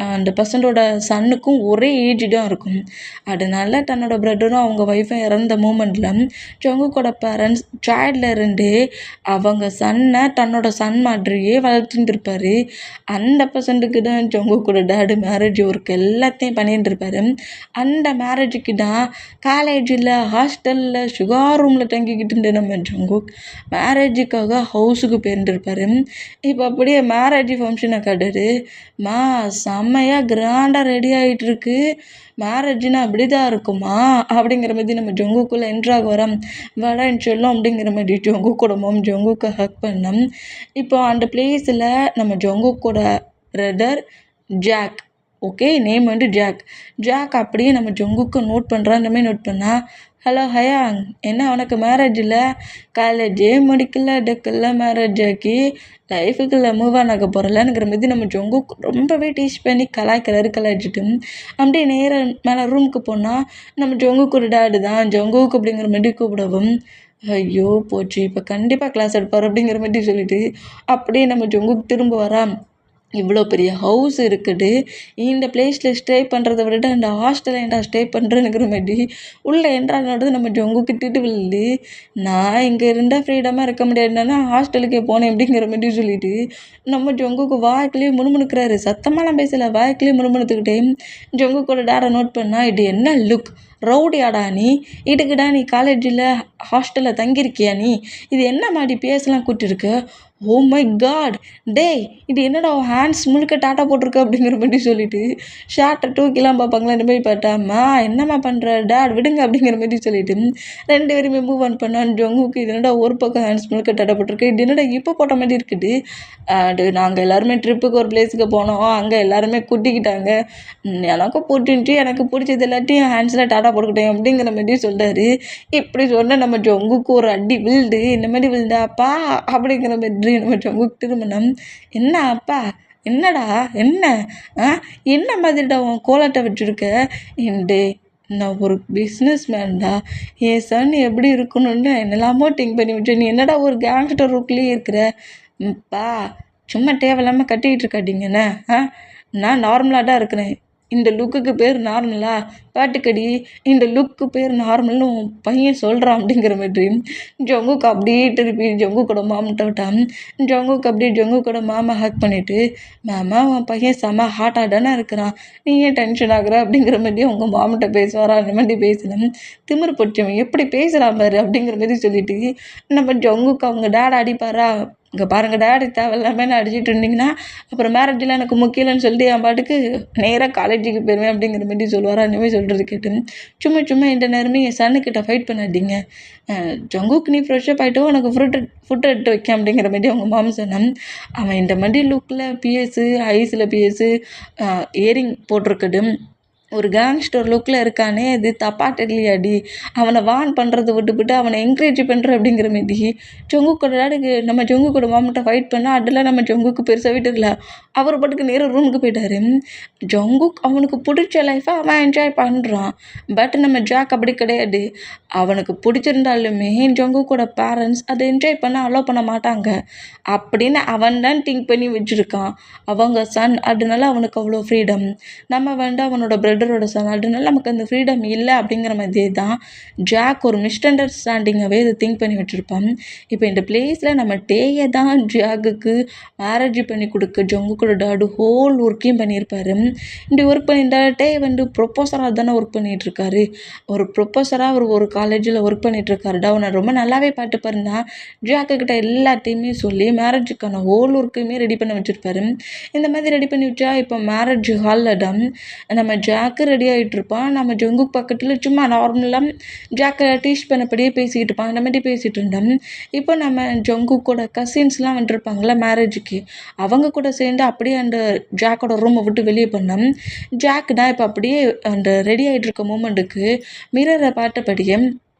அந்த பர்சனோட சன்னுக்கும் ஒரே ஏஜ் தான் இருக்கும். அதனால தன்னோட பிரதரும் அவங்க ஒய்ஃபும் இறந்த மூமெண்ட்டில் ஜங்குக்கோட பேரண்ட்ஸ் சைல்டில் இருந்தே அவங்க சன்னை தன்னோட சன் மாதிரியே வளர்த்துட்டு இருப்பார். அந்த பர்சன்ட்டுக்கு தான் ஜங்குக்கோட டேடு மேரேஜ் ஒர்க் எல்லாத்தையும் பண்ணிட்டு இருப்பார். அந்த மேரேஜுக்கு தான் காலேஜில் ஹாஸ்டலில் சுகர் ரூமில் தங்கிக்கிட்டு இருந்த நம்ம ஜங்குக் மேரேஜுக்காக ஹவுஸுக்கு போயிருந்துருப்பார். இப்போ அப்படியே மேரேஜ் ஃபங்க்ஷனை காட்டுது. செம்மையாக கிராண்டாக ரெடி ஆகிட்டுருக்கு, மேரேஜ்னா அப்படி தான் இருக்குமா அப்படிங்கிற மாதிரி நம்ம ஜங்குக்குள்ளே என்ட்ராக வரோம். வரேன்னு சொல்லும் அப்படிங்கிற மாதிரி ஜங்குக்கோட மாம் ஜங்குக்கை ஹக் பண்ணோம். இப்போ அந்த பிளேஸில் நம்ம ஜங்குக்கோட பிரதர் ஜாக், ஓகே நேம் வந்து ஜாக் அப்படியே நம்ம ஜங்குக்கு நோட் பண்ணுறான். அந்த மாதிரி நோட் பண்ணால், ஹலோ ஹயாங், என்ன உனக்கு மேரேஜ் இல்லை, காலேஜே முடிக்கல டெக்கல்ல மேரேஜ் ஆக்கி லைஃபுக்குள்ளே மூவ் ஆன் ஆக போகிறலங்கிற மாதிரி நம்ம ஜங்குக்கு ரொம்பவே டீச் பண்ணி கலாய்ச்சிட்டு அப்படியே நேராக மேலே ரூமுக்கு போனால் நம்ம ஜங்குக்கு ஒரு டேடு தான் ஜங்குக்கு அப்படிங்கிற மாதிரி கூப்பிடவும், ஐயோ போச்சு, இப்போ கண்டிப்பாக கிளாஸ் எடுப்பார் அப்படிங்கிற மாதிரி சொல்லிட்டு அப்படியே நம்ம ஜங்குக்கு திரும்ப வரா. இவ்வளோ பெரிய ஹவுஸ் இருக்குது, இந்த பிளேஸில் ஸ்டே பண்ணுறத விட அந்த ஹாஸ்டலில் ஏன்டா ஸ்டே பண்ணுறேங்கிற மாதிரி உள்ளே என்ட்ரானது நம்ம ஜங்குக்கு திட்டு விழுது. நான் இங்கே இருந்தால் ஃப்ரீடமாக இருக்க முடியாதுன்னா ஹாஸ்டலுக்கே போனேன் அப்படிங்கிற மாதிரி சொல்லிட்டு நம்ம ஜங்குக்கு வாய்க்குள்ளேயே முணுமுணுக்கிறாரு. சத்தமாலாம் பேசலை, வாய்க்குள்ளேயே முணுமுணுத்துக்கிட்டே ஜங்குக்கோட டேரை நோட் பண்ணால், இது என்ன லுக், ரவுடியாடா நீ, இதுக்குடா நீ காலேஜில் ஹாஸ்டலில் தங்கியிருக்கியா நீ, இது என்ன மாதிரி பேசலாம் கூட்டிருக்கு, ஓ மை காட் டேய் இது என்னடா ஹேண்ட்ஸ் முழுக்க டாட்டா போட்டிருக்க அப்படிங்கிற மாதிரி சொல்லிட்டு ஷார்ட்டை தூக்கிலாம் பார்ப்பாங்களா இந்த மாதிரி பார்த்தாம்மா என்னம்மா பண்ணுற டேட் விடுங்க அப்படிங்கிற மாதிரி சொல்லிட்டு 2 பேருமே மூவ் ஆன் பண்ணான். ஜங்குக்கு இது என்னடா ஒரு பக்கம் ஹேண்ட்ஸ் முழுக்க டாட்டா போட்டிருக்கு, இது என்னடா இப்போ போட்ட மாதிரி இருக்குது, அது நாங்கள் எல்லாருமே ட்ரிப்புக்கு ஒரு பிளேஸுக்கு போனோம், அங்கே எல்லாருமே குட்டிக்கிட்டாங்க, எனக்கும் பிடிச்சிருந்துச்சி, எனக்கு பிடிச்சது எல்லாத்தையும் ஹேண்ட்ஸில் டாட்டா போட்டுக்கிட்டேன் அப்படிங்கிற மாதிரி சொல்கிறாரு. இப்படி சொன்னால் நம்ம ஜங்குக்கு ஒரு அடி விழுது. இந்த மாதிரி விழுந்தாப்பா அப்படிங்கிற மாதிரி நம்ம ஜங்குக்கு திரும்பினோம். என்ன அப்பா, என்னடா என்ன என்ன மாதிரிடா உன் கோலத்தை வச்சுருக்க, டே நான் ஒரு பிஸ்னஸ் மேன்டா, என் சன் எப்படி இருக்கணும்னு என்னெல்லாமோ திங்க் பண்ணி வச்சேன், நீ என்னடா ஒரு கேங்ஸ்டர் லுக்லேயே இருக்கிற, பா சும்மா தேவையில்லாமல் கட்டிக்கிட்டு இருக்காட்டிங்கண்ணே, நான் நார்மலாக தான் இருக்கிறேன், இந்த லுக்குக்கு பேர் நார்மலா, பாட்டுக்கடி இந்த லுக்கு பேர் நார்மல்னு உன் பையன் சொல்கிறான் அப்படிங்கிற மாதிரி ஜங்குக்கு அப்படியே திருப்பி ஜங்குக்கோட மாமன்ட்ட விட்டான். ஜங்குக்கு அப்படியே ஜங்குக்கோட மாமா ஹக் பண்ணிவிட்டு, மாமா உன் பையன் செம்ம ஹாட்டாக தானே இருக்கிறான், நீ ஏன் டென்ஷன் ஆகுற அப்படிங்கிற மாதிரி உங்கள் மாமன்ட்ட பேசுவாரா, அந்த மாதிரி பேசணும், திமிரு பிடிச்சவன் எப்படி பேசுகிறான் பாரு அப்படிங்கிற மாதிரி சொல்லிட்டு நம்ம ஜங்குக்கு அவங்க டேட் அடிப்பாரா, இங்கே பாருங்கள் டேடி தேவையில்லாமல் நான் அடிச்சுட்டு இருந்தீங்கன்னா அப்புறம் மேரேஜில் எனக்கு முக்கியம்னு சொல்லிட்டு என் பாட்டுக்கு நேராக காலேஜுக்கு போயிடுவேன் அப்படிங்கிற மாதிரி சொல்லுவாரா. அந்த மாதிரி சொல்கிறது கேட்டு சும்மா இந்த நேரமே என் சன்னுக்கிட்ட ஃபைட் பண்ணாதீங்க, ஜங்குக்கு நீ ஃப்ரெஷ்ஷப் ஆகிட்டோ உனக்கு ஃபுட் எடுத்து வைக்க அப்படிங்கிற மாதிரி அவங்க மாமா சொன்னான். அவன் இந்த மாதிரி லுக்கில் பிஎஸ்ஸு ஐஸில் பிஎஸ்ஸு இயரிங் போட்டிருக்குது, ஒரு கேங்ஸ்டர் லுக்கில் இருக்கானே, அது தப்பாக தெரியலையாடி, அவனை வான் பண்ணுறதை விட்டுவிட்டு அவனை என்கரேஜ் பண்ணுற அப்படிங்கிற மாரி ஜங்குக்கோட டேடுக்கு நம்ம ஜங்குக்கோட மாமன்ட்ட ஃபைட் பண்ணால் அதெல்லாம் நம்ம ஜங்குக்கு பெருசாகவே தெரியல. அவர் பாட்டுக்கு நேராக ரூமுக்கு போயிட்டார். ஜங்குக் அவனுக்கு பிடிச்ச லைஃப்பை அவன் என்ஜாய் பண்ணுறான். பட் நம்ம ஜாக் அப்படி கிடையாது, அவனுக்கு பிடிச்சிருந்தாலுமே ஜங்குக்கோட பேரண்ட்ஸ் அதை என்ஜாய் பண்ண அலோவ் பண்ண மாட்டாங்க அப்படின்னு அவன் தான் திங்க் பண்ணி வச்சுருக்கான் அவங்க சன். அதனால அவனுக்கு அவ்வளோ ஃப்ரீடம். நம்ம அவனோட பிரதரோட சன். அதனால நமக்கு அந்த ஃப்ரீடம் இல்லை அப்படிங்கிற மாதிரியே தான் ஜாக் ஒரு மிஸ் அண்டர்ஸ்டாண்டிங்காகவே இதை திங்க் பண்ணி வச்சுருப்பான். இப்போ இந்த பிளேஸில் நம்ம டேயை தான் ஜாக்குக்கு மேரேஜ் பண்ணி கொடுக்க ஜங்குக்கோட டாடு ஹோல் ஒர்க்கையும் பண்ணியிருப்பாரு. இப்படி ஒர்க் பண்ணியிருந்தா டே ப்ரொப்போசராக தானே ஒர்க் பண்ணிகிட்ருக்காரு. ஒரு ப்ரொப்போசராக அவர் ஒரு காலேஜில் ஒர்க் பண்ணிகிட்ருக்காருடா, அவனை ரொம்ப நல்லாவே பார்த்துப்பாருன்னா ஜாக்குக்கிட்ட எல்லாத்தையுமே சொல்லி மேரேஜுக்கான ஹோல் ஒர்க்குமே ரெடி பண்ண வச்சுருப்பாரு. இந்த மாதிரி ரெடி பண்ணி வச்சா இப்போ மேரேஜ் ஹாலில் தான் நம்ம ஜாக்கு ரெடி ஆகிட்ருப்பான். நம்ம ஜங்குக் பக்கத்தில் சும்மா நார்மலாக ஜாக்கை டீச் பண்ணபடியே பேசிக்கிட்டு இருப்பான். இந்த மாதிரி பேசிகிட்டு இருந்தோம். இப்போ நம்ம ஜங்குக்கோட கசின்ஸ்லாம் வந்துருப்பாங்களே மேரேஜுக்கு, அவங்க கூட சேர்ந்து அப்படியே அந்த ஜாக்கோட ரூமை விட்டு வெளியே பண்ணோம். ஜாக் தான் இப்போ அப்படியே அந்த ரெடி ஆகிட்டு இருக்க மூமெண்ட்டுக்கு மிரரை பார்த்தபடியே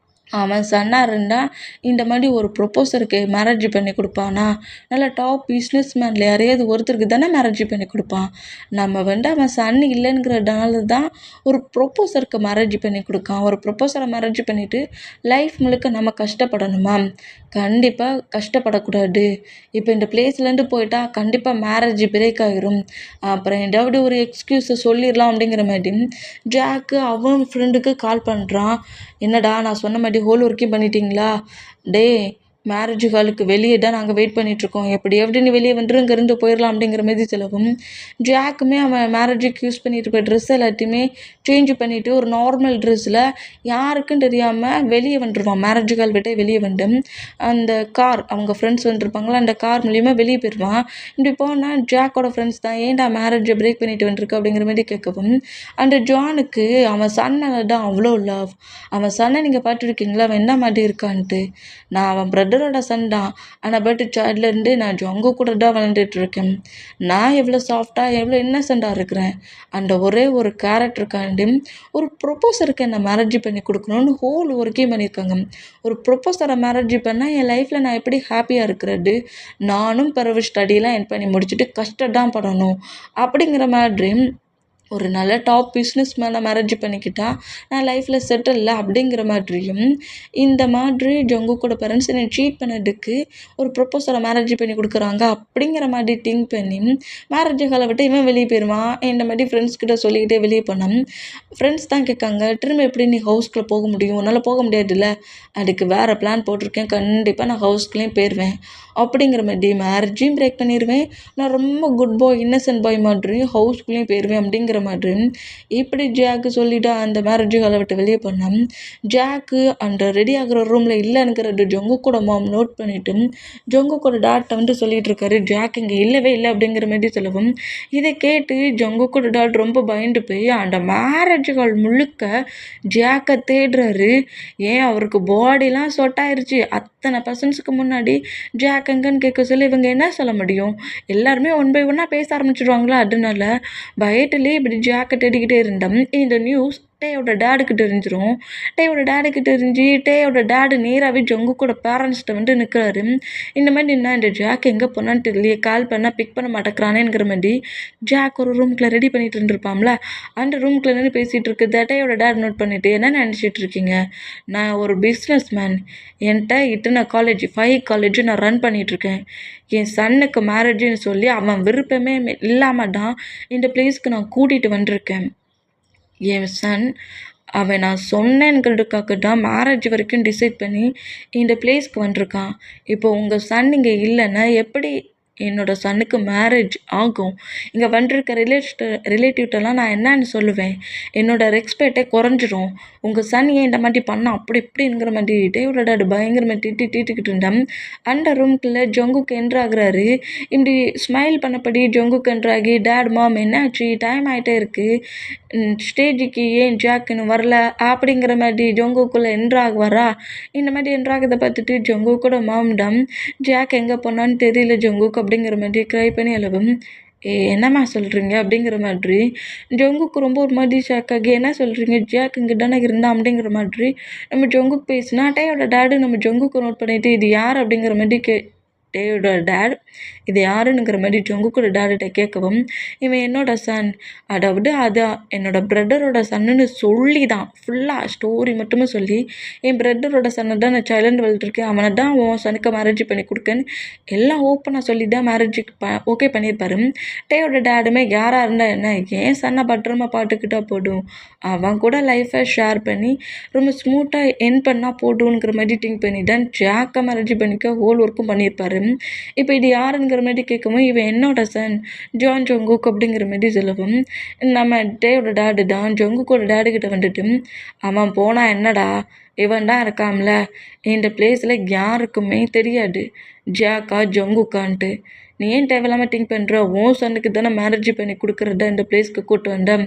அவன் சன்னாக இருந்தால் இந்த மாதிரி ஒரு ப்ரொப்போசருக்கு மேரேஜ் பண்ணி கொடுப்பானா? நல்ல டாப் பிஸ்னஸ் மேனில் யாரையாவது ஒருத்தருக்கு தானே மேரேஜ் பண்ணி கொடுப்பான். நம்ம அவன் சன் இல்லைங்கிறதுனால தான் ஒரு ப்ரொப்போசருக்கு மேரேஜ் பண்ணி கொடுக்கான். ஒரு ப்ரொப்போசரை மேரேஜ் பண்ணிவிட்டு லைஃப் முழுக்க நம்ம கஷ்டப்படணுமா? கண்டிப்பாக கஷ்டப்படக்கூடாது. இப்போ இந்த பிளேஸ்லேருந்து போயிட்டா கண்டிப்பாக மேரேஜ் பிரேக் ஆகிரும். அப்புறம் ஏதாவது ஒரு எக்ஸ்கியூஸை சொல்லிடலாம் அப்படிங்கிற மாதிரி ஜாக்கு அவன் ஃப்ரெண்டுக்கு கால் பண்ணுறான். என்னடா நான் சொன்ன மாதிரி ஹோல் ஒர்க்கையும் பண்ணிட்டீங்களா? டே மேரேஜ் ஹாலுக்கு வெளியே தான் நாங்கள் வெயிட் பண்ணிகிட்ருக்கோம். எப்படி நீ வெளியே வந்துரு, இங்கேருந்து போயிடலாம் அப்படிங்கிற மாதிரி சொல்லவும் ஜாக்குமே அவன் மேரேஜுக்கு யூஸ் பண்ணிட்டு இருக்க ட்ரெஸ் எல்லாத்தையுமே சேஞ்ச் பண்ணிவிட்டு ஒரு நார்மல் ட்ரெஸ்ஸில் யாருக்கும் தெரியாமல் வெளியே வந்துடுவான். மேரேஜ் ஹால் விட்டு வெளியே வந்து அந்த கார் அவங்க ஃப்ரெண்ட்ஸ் வந்துருப்பாங்களா, அந்த கார் மூலியமாக வெளியே போயிடுவான். இப்படி போனால் ஜாக்கோட ஃப்ரெண்ட்ஸ் தான் ஏன்டா மேரேஜை பிரேக் பண்ணிட்டு வந்துருக்கு அப்படிங்கிற மாதிரி கேட்கவும் அந்த ஜானுக்கு அவன் சன்னை தான் அவ்வளோ லவ். அவன் சன்னை நீங்கள் பார்த்துருக்கீங்களா, அவன் என்ன மாதிரி இருக்கான்ட்டு? நான் அவன் பிரதரோட சன் தான். ஆனால் பட் சைல்ட்லேருந்து நான் ஜங்கு கூட தான் வளர்ந்துட்டுருக்கேன். நான் எவ்வளோ சாஃப்டாக எவ்வளோ இன்னசென்ட்டாக இருக்கிறேன். அந்த ஒரே ஒரு கேரக்டருக்காண்டி ஒரு ப்ரொப்போசருக்கு என்னை மேரேஜ் பண்ணி கொடுக்கணும்னு ஹோல் ஒர்க்கையும் பண்ணியிருக்காங்க. ஒரு ப்ரொப்போசரை மேரேஜ் பண்ணால் என் லைஃப்பில் நான் எப்படி ஹாப்பியாக இருக்கிறது? நானும் பிறகு ஸ்டடியெலாம் என் பண்ணி முடிச்சுட்டு கஷ்டம் தான் படணும் அப்படிங்கிற மாதிரி ஒரு நல்ல டாப் பிஸ்னஸ் மேனை மேரேஜ் பண்ணிக்கிட்டா நான் லைஃப்பில் செட்டில் இல்லை அப்படிங்கிற மாதிரியும் இந்த மாதிரி ஜங்குக்கோட பேரண்ட்ஸ் என்னை சீட் பண்ணதுக்கு ஒரு ப்ரொப்போசரை மேரேஜ் பண்ணி கொடுக்குறாங்க அப்படிங்கிற மாதிரி திங்க் பண்ணி மேரேஜ் ஹாலை விட்டு இவன் வெளியே போயிடுவான். இந்த மாதிரி ஃப்ரெண்ட்ஸ்கிட்ட சொல்லிக்கிட்டே வெளியே போனான். ஃப்ரெண்ட்ஸ் தான் கேட்காங்க, திரும்ப எப்படி நீ ஹவுஸ்குள்ளே போக முடியும்? உன்னால் போக முடியாதுல்ல. அதுக்கு வேறு பிளான் போட்டிருக்கேன், கண்டிப்பாக நான் ஹவுஸ்குள்ளேயும் போயிடுவேன் அப்படிங்கிற மாதிரி மேரேஜையும் பிரேக் பண்ணிடுவேன். நான் ரொம்ப குட் பாய் இன்னசென்ட் பாய் மாதிரியும் ஹவுஸ்குள்ளேயும் போயிடுவேன் அப்படிங்கிற மாதிரி இப்படி ஜாக்கு சொல்லிவிட்டு அந்த மேரேஜ் ஹாலை விட்டு வெளியே போனான். ஜாக்கு அந்த ரெடி ஆகிற ரூமில் இல்லைங்கிறது ஜங்குக்கோட மாம் நோட் பண்ணிவிட்டு ஜங்குக்கோட டாட்டை சொல்லிகிட்டு இருக்காரு, ஜாக் இங்கே இல்லவே இல்லை அப்படிங்கிற மாதிரி சொல்லவும் இதை கேட்டு ஜங்குக்கோட டாட் ரொம்ப பயந்து போய் அந்த மேரேஜ் ஹால் முழுக்க ஜாக்கை தேடுறாரு. ஏன் அவருக்கு பாடிலாம் சொட்டாயிருச்சு. அத்தனை பர்சன்ஸுக்கு முன்னாடி ஜாக் எங்கன்னு கேட்க சொல்லி இவங்க என்ன சொல்ல முடியும்? எல்லாருமே ஒன் பை ஒன்னாக பேச ஆரம்பிச்சிடுவாங்களா? அதனால பயத்துலேயே இப்படி ஜாக்கை தேடிக்கிட்டே இருந்தோம். இந்த நியூஸ் டேயோட டேடுக்கு தெரிஞ்சிடும். டேயோட டேடுக்கு தெரிஞ்சு டேயோட டேடு நேராகவே ஜங்குக்கோட பேரண்ட்ஸ்கிட்ட நிற்கிறாரு. இந்த மாதிரி என்ன இந்த ஜாக் எங்கே போனான்னு தெரியலையே, கால் பண்ணால் பிக் பண்ண மாட்டேங்கிறானேங்கிற மாதிரி ஜாக் ஒரு ரூம்குள்ளே ரெடி பண்ணிட்டு இருந்திருப்பாம்ல, அந்த ரூம்குள்ளே நின்று பேசிகிட்டு இருக்குது. டேயோட டேட் நோட் பண்ணிவிட்டு என்ன நினச்சிட்டு இருக்கீங்க? நான் ஒரு பிஸ்னஸ் மேன். என்கிட்ட இத்தனை காலேஜ் 5 காலேஜ் நான் ரன் பண்ணிகிட்ருக்கேன். என் சன்னுக்கு மேரேஜுன்னு சொல்லி அவன் விருப்பமே இல்லாமல் தான் இந்த பிளேஸ்க்கு நான் கூட்டிகிட்டு வந்திருக்கேன். என் சன் அவன் நான் சொன்னேங்கிறதுக்காக தான் மேரேஜ் வரைக்கும் டிசைட் பண்ணி இந்த பிளேஸ்க்கு வந்திருக்கான். இப்போ உங்கள் சன் இங்கே இல்லைன்னா எப்படி என்னோட சன்னுக்கு மேரேஜ் ஆகும்? இங்கே வந்துருக்க ரிலேட்டிவ்ட்டெல்லாம் நான் என்னன்னு சொல்லுவேன்? என்னோட ரெஸ்பெக்டே குறைஞ்சிரும். உங்கள் சன் ஏன் இந்த மாதிரி பண்ணால் அப்படி இப்படிங்கிற மாதிரி டேயோட டாட் பயங்கரமாக திட்டிக்கிட்டு இருந்தேன். அந்த ரூம்குள்ளே ஜங்குக்கு என்ட்ராகிறாரு. இப்படி ஸ்மைல் பண்ணபடி ஜங்குக்கு என்ட்ராகி, டேட் மாம் என்னாச்சு, டைம் ஆகிட்டே இருக்குது, ஸ்டேஜுக்கு ஏன் ஜாக் இன்னும் வரல அப்படிங்கிற மாதிரி ஜங்குக்குள்ளே என்ட்ராகுவாரா? இந்த மாதிரி என்ட்ராகிறத பார்த்துட்டு ஜங்குக்கோட மாம்டம் ஜாக் எங்கே போனான்னு தெரியல ஜங்குக்கு அப்படிங்கிற மாதிரி க்ரை பண்ணி அழுவும். என்னம்மா சொல்கிறீங்க அப்படிங்கிற மாதிரி ஜங்குக்கு ரொம்ப ஒரு மாதிரி ஷாக் ஆகி, என்ன சொல்கிறீங்க, ஜாக் இங்கே தானே இருந்தான் அப்படிங்கிற மாதிரி நம்ம ஜங்குக்கு பேசினா டேயோட டேடு நம்ம ஜங்குக்கு நோட் பண்ணிவிட்டு இது யார் அப்படிங்கிற மாதிரி டேயோட டேட் இது யாருன்னுங்கிற மாதிரி ஜங்குக்கோட டேடிட்ட கேட்கவும், இவன் என்னோட சன், அதாவது அதான் என்னோட பிரதரோட சன்னுன்னு சொல்லி தான் ஃபுல்லாக ஸ்டோரி மட்டுமே சொல்லி, என் பிரதரோட சன்னை தான் நான் சைலண்ட் வளர்த்துருக்கேன், அவனை தான் உன் சனுக்கு மேரேஜ் பண்ணி கொடுக்கேன்னு எல்லாம் ஓப்பனாக சொல்லி தான் மேரேஜுக்கு ஓகே பண்ணியிருப்பாரு. டேயோட டேடுமே யாராக இருந்தால் என்ன, ஏன் சன்னை பத்திரமா பார்த்துக்கிட்டா போதும், அவன் கூட லைஃப்பை ஷேர் பண்ணி ரொம்ப ஸ்மூத்தாக என் பண்ணால் போதுங்கிற மாதிரி திங்க் பண்ணி தான் ஜாக்கை மேரேஜ் பண்ணிக்க ஹோல் ஒர்க்கும் பண்ணியிருப்பாரு. இப்போ இது யாருங்கிற மாதிரி கேட்கவும், இவன் என்னோட சன் ஜான் ஜங்குக் அப்படிங்கிற மாதிரி சொல்லவும், நம்ம டேயோட டேடு தான் ஜங்குக்கோட டேடுக்கிட்ட வந்துட்டு, அவன் போனால் என்னடா, இவன் தான் இருக்கான்ல, இந்த பிளேஸில் யாருக்குமே தெரியாது ஜாக்கா ஜங்குக்கான்ட்டு, நீ ஏன் தேவையில்லாமல் திங்க் பண்ணுற, உன் சன்னுக்கு தானே மேரேஜ் பண்ணி கொடுக்குறத இந்த பிளேஸ்க்கு கூட்டு வந்தேன்,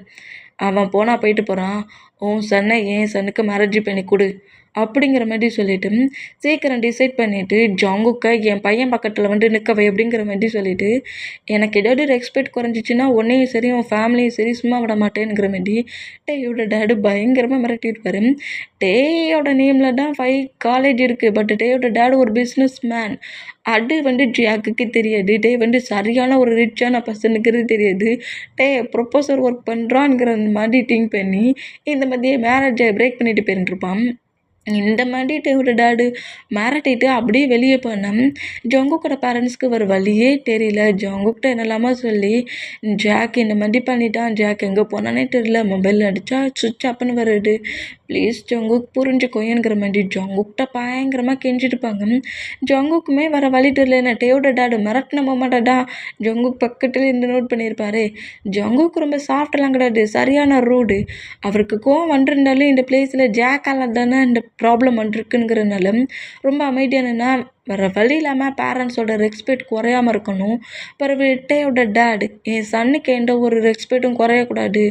அவன் போனால் போயிட்டு போகிறான், உன் சன்னை என் சன்னுக்கு மேரேஜ் பண்ணி கொடு அப்படிங்கிற மாதிரி சொல்லிட்டு சீக்கிரம் டிசைட் பண்ணிவிட்டு ஜங்குக்கை என் பையன் பக்கத்தில் வந்து நிற்கவை அப்படிங்கிற மாதிரி சொல்லிவிட்டு, எனக்கு ஏதாவது ரெஸ்பெக்ட் குறைஞ்சிச்சின்னா உன்னையும் சரி உன் ஃபேமிலியும் சரி சும்மா விட மாட்டேங்கிற மாதிரி டேயோட டேடு பயங்கரமாக மிரட்டியிருப்பாரு. டேயோட நேமில் தான் 5 காலேஜ் இருக்குது, பட் டேயோட டேடு ஒரு பிஸ்னஸ் மேன், அது வந்து ஜாக்குக்கு தெரியாது. டே வந்து சரியான ஒரு ரிச்சான பர்சனுங்கிறது தெரியாது. டே ப்ரொப்போசர் ஒர்க் பண்ணுறான்ங்கிற மாதிரி திங்க் பண்ணி இந்த மாதிரியே மேரேஜை பிரேக் பண்ணிட்டு போயிருந்துருப்பான். இந்த மாதிரி டேவோட டேடு மிரட்டிட்டு அப்படியே வெளியே போனேன். ஜங்குக்கோட பேரண்ட்ஸ்க்கு ஒரு வழியே தெரியல. ஜங்குக்கிட்ட என்னெல்லாமோ சொல்லி ஜாக் இந்த மாதிரி பண்ணிட்டான், ஜாக் எங்கே போனானே தெரியல, மொபைல் அடித்தா சுவிட்ச் ஆப்னு வருது, ப்ளீஸ் ஜங்குக் புரிஞ்சுக்கோயங்கிற மாதிரி ஜங்குக்கிட்ட பயங்கரமாக கெஞ்சிட்டுப்பாங்க. ஜங்குக்குமே வர வழி தெரியல. என்ன டேவோட டேடு மிரட்டின மொமெண்ட்டா ஜங்குக் பக்கத்தில் இருந்து நோட் பண்ணியிருப்பாரு. ஜங்குக் ரொம்ப சாஃப்ட்லாம் கிடையாது, சரியான ரூடு. அவருக்கு கோவம் வந்துருந்தாலும் இந்த பிளேஸில் ஜாக்கால தானே இந்த ப்ராப்ளம் வந்துருக்குங்கிறனால ரொம்ப அமைதியானனா வேறு வழி இல்லாமல் பேரண்ட்ஸோட ரெஸ்பெக்ட் குறையாமல் இருக்கணும். பிறகு டேயோட டேடு என் சன்னுக்கு எந்த ஒரு ரெஸ்பெக்ட்டும் குறையக்கூடாது,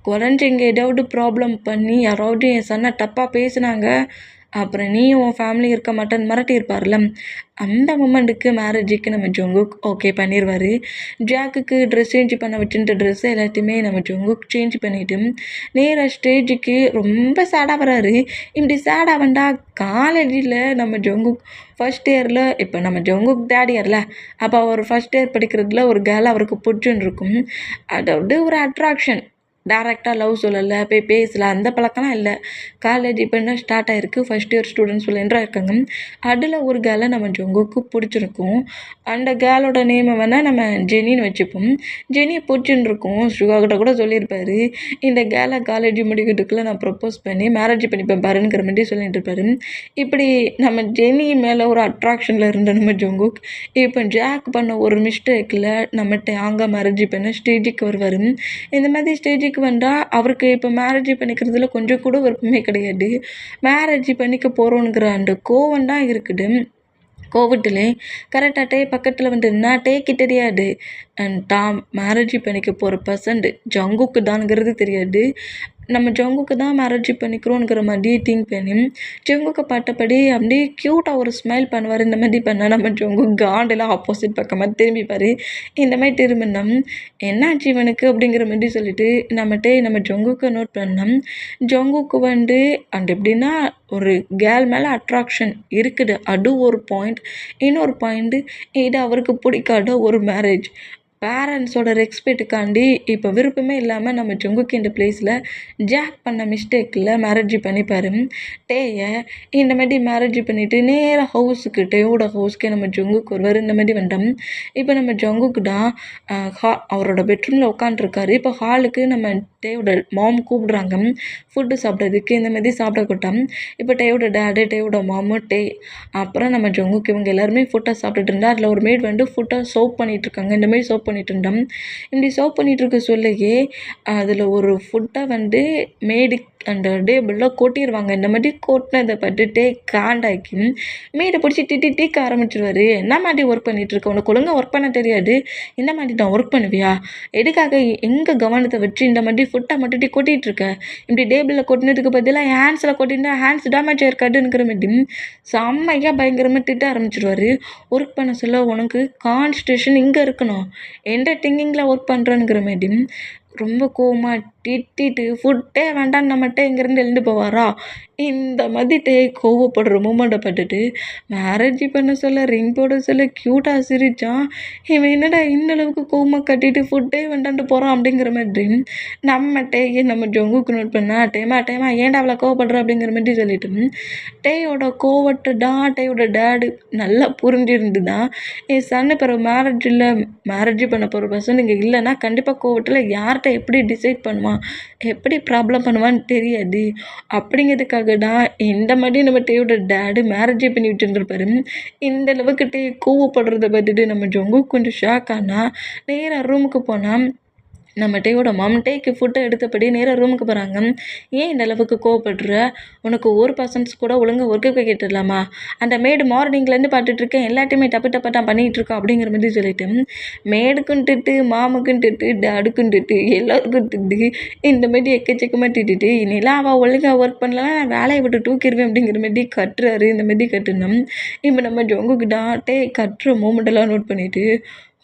குறைஞ்சி இங்கே ஏதாவது ப்ராப்ளம் பண்ணி யாராவது என் சன்னை தப்பாக பேசுனாங்க அப்புறம் நீயும் உன் ஃபேமிலி இருக்க மாட்டேன்னு மிரட்டியிருப்பார்ல, அந்த மொமெண்ட்டுக்கு மேரேஜுக்கு நம்ம ஜங்குக் ஓகே பண்ணிடுவார். ஜாக்குக்கு ட்ரெஸ் சேஞ்ச் பண்ண வச்சுட்டு ட்ரெஸ் எல்லாத்தையுமே நம்ம ஜங்குக் சேஞ்ச் பண்ணிவிட்டு நேராக ஸ்டேஜுக்கு ரொம்ப சேடாக வராரு. இப்படி சேடாக வந்தால் காலேஜில் நம்ம ஜங்குக் ஃபஸ்ட் இயரில், இப்போ நம்ம ஜங்குக் தேர்ட் இயரில், அப்போ அவர் ஃபஸ்ட் இயர் படிக்கிறதுல ஒரு கேர்ள் அவருக்கு பிடிச்சுன்னு இருக்கும். அதாவது ஒரு அட்ராக்ஷன், டேரெக்டாக லவ் சொல்லலை, போய் பேசலை, அந்த பழக்கம்லாம் இல்லை. காலேஜ் இப்போ என்ன ஸ்டார்ட் ஆகிருக்கு, ஃபஸ்ட் இயர் ஸ்டூடெண்ட்ஸ் என்ட்ராக இருக்காங்க. அதில் ஒரு கேர்ளை நம்ம ஜங்குக்கு பிடிச்சிருக்கும். அந்த கேர்ளோட நேமை வேணால் நம்ம ஜெனின்னு வச்சுப்போம். ஜெனியை பிடிச்சின்னு இருக்கும். ஸ்ருகாக்கிட்ட கூட சொல்லியிருப்பாரு, இந்த கேர்ளை காலேஜ் முடிக்கிறதுக்குள்ளே நான் ப்ரப்போஸ் பண்ணி மேரேஜ் பண்ணிப்பேன் பாருங்கிற மாதிரி சொல்லிட்டு இருப்பாரு. இப்படி நம்ம ஜெனி மேலே ஒரு அட்ராக்ஷனில் இருந்த நம்ம ஜங்குக் இப்போ ஜாக் பண்ண ஒரு மிஸ்டேக்கில் நம்மகிட்ட அங்கே மேரேஜ் பண்ண ஸ்டேஜுக்கு வருவார். இந்த மாதிரி ஸ்டேஜுக்கு வந்தால் அவருக்கு இப்போ மேரேஜ் பண்ணிக்கிறதுல கொஞ்சம் கூட விருப்பமே கிடையாது. மேரேஜ் பண்ணிக்க போகிறோங்கிற அந்த கோவம் தான் இருக்குது. கோவத்திலே கரெக்டாக டே பக்கத்தில் வந்து டேக்கு தெரியாது தான் மேரேஜ் பண்ணிக்க போகிற பர்சன்ட் ஜங்குக்கு தான்ங்கிறது தெரியாது. நம்ம ஜங்குக்கு தான் மேரேஜ் பண்ணிக்கிறோங்கிற மாதிரி திங்க் பண்ணி ஜங்குக்கை பார்த்தபடி அப்படியே க்யூட்டாக ஒரு ஸ்மைல் பண்ணுவார். இந்த மாதிரி பண்ணால் நம்ம ஜங்கு காண்டெல்லாம் ஆப்போசிட் பக்கமாக திரும்பிப்பார். இந்த மாதிரி திரும்பினா என்னாச்சு இவனுக்கு அப்படிங்கிற மாதிரி சொல்லிட்டு நம்ம ஜங்குக்கு நோட் பண்ணோம். ஜங்குக்கு வந்து அண்ட் எப்படின்னா ஒரு கேர்ள் மேலே அட்ராக்ஷன் இருக்குது, அது ஒரு பாயிண்ட். இன்னொரு பாயிண்ட்டு இது அவருக்கு பிடிக்காத ஒரு மேரேஜ், பேரண்ட்ஸோட ரெஸ்பெக்ட்டுக்காண்டி இப்போ விருப்பமே இல்லாமல் நம்ம ஜங்குக்கு இந்த பிளேஸில் ஜாக் பண்ண மிஸ்டேக்கில் மேரேஜ் பண்ணிப்பார். டேயை இந்த மாதிரி மேரேஜ் பண்ணிவிட்டு நேராக ஹவுஸுக்கு டேயோட ஹவுஸ்க்கே நம்ம ஜங்குக்கு ஒருவர் இந்த மாதிரி வந்தோம். இப்போ நம்ம ஜங்குக்கு தான் அவரோட பெட்ரூமில் உட்காண்ட்ருக்காரு. இப்போ ஹாலுக்கு நம்ம டேயோட மாம் கூப்பிடுறாங்க ஃபுட்டு சாப்பிட்றதுக்கு. இந்த மாதிரி சாப்பிட கூட்டம். இப்போ டேயோட டேடு, டேயோட மாமு, டே, அப்புறம் நம்ம ஜங்குக்கு இவங்க எல்லாருமே ஃபுட்டை சாப்பிட்டுட்டு இருந்தால் அதில் ஒரு மேட் வந்து ஃபுட்டை சோப் பண்ணிகிட்ருக்காங்க. இந்த மாதிரி சோப் பண்ணிட்டு இருந்தோம். இப்படி சோப் பண்ணிகிட்டு இருக்க சொல்லையே அதில் ஒரு ஃபுட்டை வந்து மேடு அந்த டேபிளில் கொட்டிடுவாங்க. இந்த மாதிரி கொட்டினதை பட்டுட்டே காண்டாக்கி மேடை பிடிச்சி திட்டிக்க ஆரம்பிச்சிருவார். என்ன மாதிரி ஒர்க் பண்ணிகிட்ருக்க, உனக்கு ஒழுங்காக ஒர்க் பண்ண தெரியாது, இந்த மாதிரி நான் ஒர்க் பண்ணுவியா, எதுக்காக எங்கே கவனத்தை வச்சு இந்த மாதிரி ஃபுட்டை மட்டும் கொட்டிகிட்ருக்க, இப்படி டேபிளில் கொட்டினதுக்கு பதிலாக ஹேண்ட்ஸில் கொட்டினா ஹேண்ட்ஸ் டேமேஜ் ஆயிருக்காதுங்கிற மாதிரி செம்மையாக பயங்கரமாக திட்ட ஆரம்பிச்சிடுவார். ஒர்க் பண்ண சொல்ல உனக்கு கான்சன்ட்ரேஷன் இங்கே இருக்கணும், எந்த திங்கிங்கில் ஒர்க் பண்ணுறேங்கிற மாதிரி ரொம்ப கோவமா திட்டிட்டு ஃபுட்டே வேண்டான்னு நம்மட்ட இங்கேருந்து எழுந்து போவாரா? இந்த மாதிரி கோவப்படுற மூமெண்ட்ட பார்த்துட்டு மேரேஜ் பண்ண சொல்ல, ரிங் போட சொல்ல க்யூட்டா சிரிச்சான். இவன் என்னடா இந்த அளவுக்கு கோவமா கட்டிட்டு ஃபுட்டே வேண்டான்ட்டு போறான் அப்படிங்கிற மாதிரி நம்ம ஜங்குக்கு நோட் பண்ணா, டேமா ஏன்டா அவ்வளோ கோவப்படுற அப்படிங்கிற மாதிரி சொல்லிட்டு டேயோட கோவத்த டேயோட டேடு நல்லா புரிஞ்சிருந்துதான் என் சன்னு பிறகு மேரேஜ் பண்ண போகிற பர்சன் இங்கே இல்லைன்னா கண்டிப்பாக கோவத்தில் யார்கிட்ட எப்படி டிசைட் பண்ணுவான், எப்படி ப்ராப்ளம் பண்ணுவான்னு தெரியாது. அப்படிங்கிறதுக்காக தான் இந்த மாதிரி நம்ம டேயோட டேடு மேரேஜே பண்ணி விட்டுருந்துருப்பாரு. இந்த அளவுக்கு கோவப்படுறத பார்த்துட்டு நம்ம ஜங்கு கொஞ்சம் ஷாக் ஆனால் நேராக ரூமுக்கு போனால் நம்ம டேயோட மாம் டேக்கு ஃபுட்டை எடுத்தபடி நேராக ரூமுக்கு போகிறாங்க. ஏன் இந்த அளவுக்கு கோவப்படுற? உனக்கு ஒரு பர்சன்ஸ் கூட ஒழுங்காக ஒர்க்கு கேட்டுடலாமா? அந்த மேடு மார்னிங்லேருந்து பார்த்துட்ருக்கேன், எல்லாத்தையுமே தப்பு தான் பண்ணிகிட்டு இருக்கோம் அப்படிங்கிற மாதிரி சொல்லிட்டு மேடுக்கும் திட்டு, மாமுக்கும் திட்டு, டாடுக்கும் திட்டு, எல்லாருக்கும் திட்டு, இந்த மாதிரி எக்கச்சக்கமாக திட்டுட்டு இனிலாம் அவள் ஒழுங்காக ஒர்க் பண்ணலாம் நான் வேலையை விட்டு தூக்கிடுவேன் அப்படிங்கிற மாதிரி கட்டுறாரு. இந்த மாதிரி கட்டுனோம். இப்போ நம்ம ஜொங்குக்கிட்ட கட்டுற மூமெண்ட்டெல்லாம் நோட் பண்ணிவிட்டு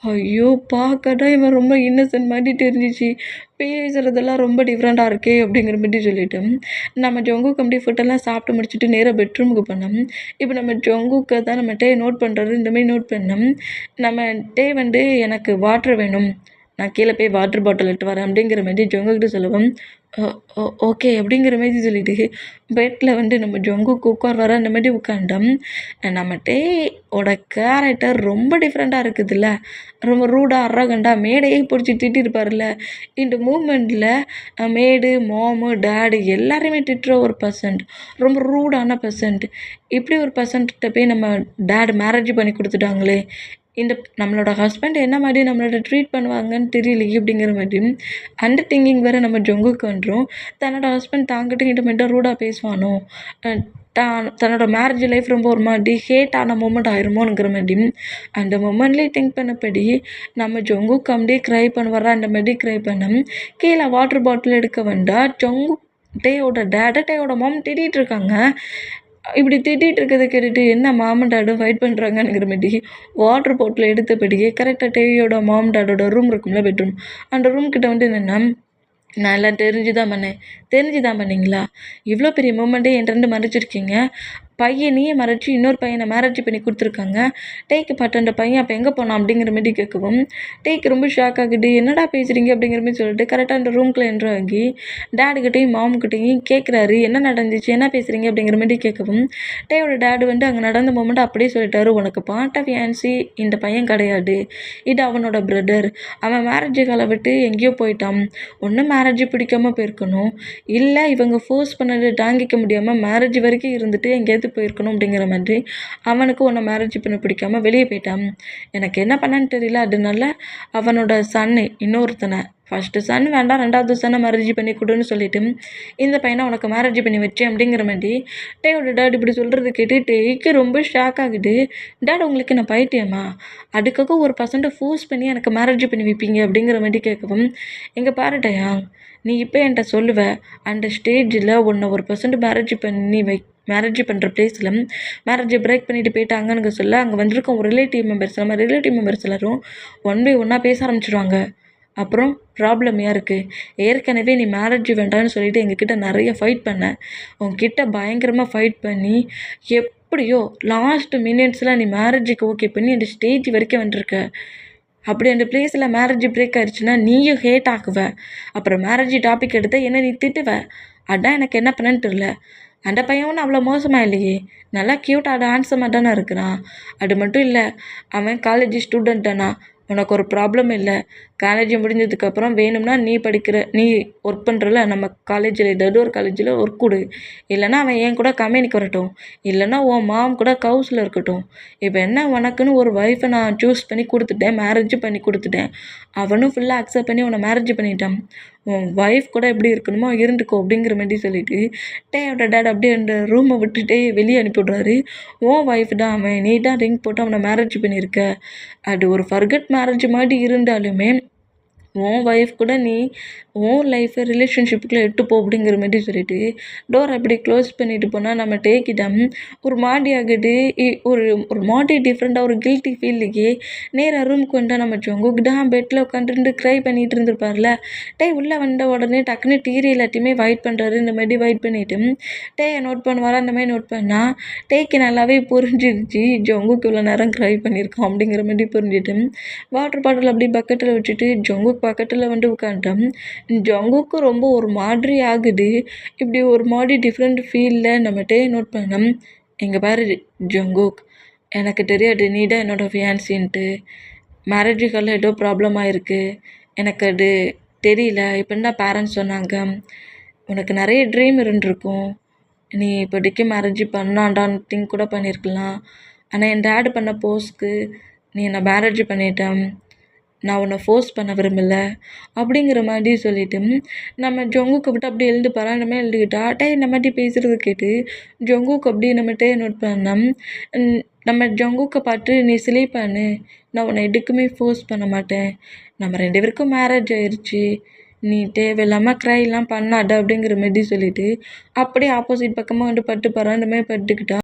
ஐயோ! பார்க்க இவன் ரொம்ப இன்னசென்ட் மாதிரி தெரிஞ்சிச்சு. பேசுகிறதெல்லாம் ரொம்ப டிஃப்ரெண்ட்டாக இருக்கே அப்படிங்கிற மாதிரி சொல்லிட்டு நம்ம ஜங்குக்கு அப்படியே ஃபுட்டெல்லாம் சாப்பிட்டு முடிச்சுட்டு நேராக பெட்ரூமுக்கு போனோம். இப்போ நம்ம ஜங்குக்கு தான் நம்ம நோட் பண்ணுறாரு. இந்த மாதிரி நோட் பண்ணோம். நம்ம வந்து எனக்கு வாட்டர் வேணும், நான் கீழே போய் வாட்டர் பாட்டில் எடுத்து வரேன் அப்படிங்கிற மாதிரி ஜங்குக்கிட்ட சொல்லுவோம். ஓகே அப்படிங்கிற மாதிரி சொல்லிட்டு பெட்டில் நம்ம ஜங்குக்கு உட்கார்றாரு. அந்த மாதிரி உட்காந்தோம். நம்ம டேயோட கேரக்டர் ரொம்ப டிஃப்ரெண்ட்டாக இருக்குதுல்ல, ரொம்ப ரூடாக அரகண்டாக மேடையே பிடிச்சி திட்டிருப்பார்ல. இந்த மூமெண்ட்டில் மேடு, மாமு, டேடு எல்லாரையுமே திட்டுற ஒரு பர்சன்ட், ரொம்ப ரூடான பர்சன்ட். இப்படி ஒரு பர்சன்ட்ட போய் நம்ம டேடு மேரேஜ் பண்ணி கொடுத்துட்டாங்களே, நம்மளோட ஹஸ்பண்ட் என்ன மாதிரி நம்மளோட ட்ரீட் பண்ணுவாங்கன்னு தெரியலையே அப்படிங்கிற மாதிரி அண்டர் திங்கிங் வேறு நம்ம ஜங்குக்கு வந்துடும். தன்னோட ஹஸ்பண்ட் தாங்கிட்ட மட்டும் ரூடாக பேசுவானோ, தன்னோட மேரேஜ் லைஃப் ரொம்ப ஒரு மாதிரி ஹேட்டான மூமெண்ட் ஆயிருமோங்கிற மாதிரி அந்த மூமெண்ட்லேயே திங்க் பண்ணபடி நம்ம ஜங்குக்கு அப்படியே க்ரை பண்ணுவாரா. அந்த மாதிரி க்ரை பண்ண கீழே வாட்டர் பாட்டில் எடுக்க வேண்டாம். ஜங்கு டேயோட டேயோட மாம் திட்டிகிட்டு இருக்காங்க. இப்படி திட்டிகிட்டு இருக்கிறத கேட்டுட்டு என்ன மாமன் டாடும் ஃபைட் பண்ணுறாங்கங்கிற மாதிரி வாட்டர் பாட்டில் எடுத்தபடியே கரெக்டாக டேயோட மாம் டாடோட ரூம் இருக்கும்ல, பெட்ரூம், அந்த ரூம் கிட்ட என்னென்னா நான் எல்லாம் தெரிஞ்சு தான் பண்ணீங்களா? இவ்வளோ பெரிய மூமெண்ட்டே என்கிட்ட மறைச்சிருக்கீங்க. பையனையே மறைச்சி இன்னொரு பையனை மேரேஜ் பண்ணி கொடுத்துருக்காங்க. டேக்கு பார்த்து அந்த பையன் அப்போ எங்கே போனான் அப்படிங்கிற மாதிரி கேட்கவும் டேக்கு ரொம்ப ஷாக் ஆகுது. என்னடா பேசுகிறீங்க அப்படிங்கிற மாதிரி சொல்லிட்டு கரெக்டாக அந்த ரூம்குள்ளே என்ட்ரு ஆகி டேடுக்கிட்டையும் மாமுக்கிட்டையும் கேட்குறாரு, என்ன நடந்துச்சு, என்ன பேசுகிறீங்க அப்படிங்கிற மாதிரி கேட்கவும் டேயோட டேடு அங்கே நடந்த மூமெண்ட் அப்படியே சொல்லிட்டாரு. உனக்கு பார்ட் ஆஃப் ஃபேன்சி இந்த பையன் கிடையாது, இது அவனோட பிரதர். அவன் மேரேஜ் காலை விட்டு எங்கேயோ போயிட்டான். ஒன்றும் மேரேஜ் பிடிக்காமல் போயிருக்கணும், இல்லை இவங்க ஃபோர்ஸ் பண்ணதை தாங்கிக்க முடியாமல் மேரேஜ் வரைக்கும் இருந்துட்டு எங்கேயாவது போயிருக்கணும் அப்படிங்கிற மாதிரி அவனுக்கு உன்னை மேரேஜ் பண்ண பிடிக்காம வெளியே போயிட்டான். எனக்கு என்ன பண்ணான்னு தெரியல, அதனால அவனோட சன்னு இன்னொருத்தனை ஃபஸ்ட்டு சன் வேண்டாம், ரெண்டாவது சன்னை மேரேஜ் பண்ணி கொடுன்னு சொல்லிட்டு இந்த பையனை உனக்கு மேரேஜ் பண்ணி வச்சேன் அப்படிங்கிற மாதிரி டேயோட டேட் இப்படி சொல்கிறது கேட்டு டேக்கு ரொம்ப ஷாக் ஆகுது. டேட் உங்களுக்கு நான் பைத்தியமா? அதுக்காக ஒரு பர்சன்ட்டை ஃபோர்ஸ் பண்ணி எனக்கு மேரேஜ் பண்ணி வைப்பீங்க அப்படிங்கிற மாதிரி கேட்கவும் எங்கே பாருட்டையா, நீ இப்போ என்கிட்ட சொல்லுவ அந்த ஸ்டேஜில் உன்னை ஒரு பர்சன்ட் மேரேஜ் பண்ணுற பிளேஸில் மேரேஜை பிரேக் பண்ணிட்டு போயிட்டாங்கன்னு சொல்ல அங்கே வந்திருக்க ஒரு ரிலேட்டிவ் மெம்பர்ஸ் எல்லோரும் ஒன் பை ஒன்னாக பேச ஆரம்பிச்சிடுவாங்க. அப்புறம் ப்ராப்ளம் யாருக்கு? ஏற்கனவே நீ மேரேஜ் வேண்டாம்னு சொல்லிட்டு எங்ககிட்ட நிறைய ஃபைட் பண்ண, உங்ககிட்ட பயங்கரமாக ஃபைட் பண்ணி எப்படியோ லாஸ்ட் மினிட்ஸில் நீ மேரேஜுக்கு ஓகே பண்ணி அந்த ஸ்டேஜ் வரைக்கும் வந்துருக்க. அப்படி அந்த பிளேஸில் மேரேஜ் பிரேக் ஆயிடுச்சுன்னா நீயும் ஹேட் ஆகுவ. அப்புறம் மேரேஜ் டாபிக் எடுத்த என்ன நீ திட்டுவ. அதான் எனக்கு என்ன பண்ணன்னு தெரில. அந்த பையன் ஒன்றும் அவ்வளோ மோசமாக இல்லையே, நல்லா க்யூட்டாக ஹேண்ட்ஸமாக தானே இருக்கிறான். அது மட்டும் இல்லை, அவன் காலேஜ் ஸ்டூடெண்ட் தானா, உனக்கு ஒரு ப்ராப்ளம் இல்லை. காலேஜ் முடிஞ்சதுக்கப்புறம் வேணும்னா நீ ஒர்க் பண்ணுறல நம்ம காலேஜில் ஏதாவது ஒரு காலேஜில் ஒர்க் கொடு, இல்லைனா அவன் என் கூட கம்பெனிக்கு வரட்டும், இல்லைனா உன் மாம் கூட கவுஸில் இருக்கட்டும். இப்போ என்ன, உனக்குன்னு ஒரு ஒய்ஃபை நான் சூஸ் பண்ணி கொடுத்துட்டேன், மேரேஜ் பண்ணி கொடுத்துட்டேன். அவனும் ஃபுல்லாக அக்செப்ட் பண்ணி உன்னை மேரேஜ் பண்ணிட்டான். உன் ஒய்ஃப் கூட எப்படி இருக்கணுமோ இருந்துக்கோ அப்படிங்கிற மாதிரி சொல்லிட்டு டேயோட டேட் அப்படியே அந்த ரூமை விட்டுட்டே வெளியே அனுப்பிவிட்றாரு. உன் ஒய்ஃப் தான் அவன், நீ தான் ரிங் போட்டு அவனை மேரேஜ் பண்ணியிருக்க. அது ஒரு ஃபர்கட் மேரேஜ் மாதிரி இருந்தாலுமே உன் ஒய்ஃப் கூட நீ உன் லைஃப்பை ரிலேஷன்ஷிப்புக்குள்ளே எட்டு போ அப்படிங்கிற மாதிரி சொல்லிட்டு டோர் அப்படி க்ளோஸ் பண்ணிட்டு போனால் நம்ம டேக்கிடம் ஒரு மாடி ஆகிட்டு ஒரு ஒரு மாடி டிஃப்ரெண்ட்டாக ஒரு கில்ட்டி ஃபீல்லையே நேராக ரூமுக்கு வந்துட்டா நம்ம ஜங்குக் தான் பெட்டில் உட்காந்துட்டு க்ரை பண்ணிகிட்டு இருந்திருப்பார்ல. உள்ளே வந்த உடனே டக்குன்னு டீரி எல்லாத்தையுமே வைட் பண்ணுறாரு. இந்த மாதிரி வைட் பண்ணிவிட்டு டேயை நோட் பண்ணுவாரா, அந்த மாதிரி நோட் பண்ணால் டேக்கு நல்லாவே புரிஞ்சிருச்சு ஜங்குக் இவ்வளோ நேரம் க்ரை பண்ணியிருக்கோம் அப்படிங்கிற மாதிரி புரிஞ்சுட்டு வாட்டர் பாட்டில் அப்படி பக்கெட்டில் வச்சுட்டு ஜங்குக் பக்கத்தில் வந்து உட்காந்துட்டோம். ஜங்குக்கு ரொம்ப ஒரு மாதிரி ஆகுது. இப்படி ஒரு மாதிரி டிஃப்ரெண்ட் ஃபீலில் நம்ம டே நோட் பண்ணோம். இங்கே பாரு ஜங்குக், எனக்கு தெரியாது நீ தான் என்னோடய ஃபியான்சின்ட்டு. மேரேஜுக்கெல்லாம் ஏதோ ப்ராப்ளம் ஆகிருக்கு, எனக்கு அது தெரியல. இப்போன்னு தான் பேரண்ட்ஸ் சொன்னாங்க. உனக்கு நிறைய ட்ரீம் இருந்திருக்கும், நீ இப்போதைக்கு மேரேஜ் பண்ணாண்டான்னு திங்க் கூட பண்ணியிருக்கலாம். ஆனால் என் டேடு பண்ண போஸ்க்கு நீ என்னை மேரேஜ் பண்ணிட்டேன், நான் உன்னை ஃபோர்ஸ் பண்ண விரும்பலை அப்படிங்கிற மாதிரி சொல்லிவிட்டு நம்ம ஜங்குக்கு விட்டு அப்படியே எழுந்து பராண்டமே எழுதுக்கிட்டா. இந்த மாதிரி பேசுகிறது கேட்டு ஜங்குக்கு அப்படியே நம்மகிட்டே நோட் பண்ணோம். நம்ம ஜங்குக்கை பார்த்து நீ ஸ்லீப் பண்ணு, நான் உன்னை எதுக்குமே ஃபோர்ஸ் பண்ண மாட்டேன், நம்ம 2 பேருக்கும் மேரேஜ் ஆயிடுச்சு, நீ தேவையில்லாமல் க்ரைலாம் பண்ணாத அப்படிங்கிற மாதிரி சொல்லிவிட்டு அப்படியே ஆப்போசிட் பக்கமாக வந்து பட்டு பராண்டமே பட்டுக்கிட்டா.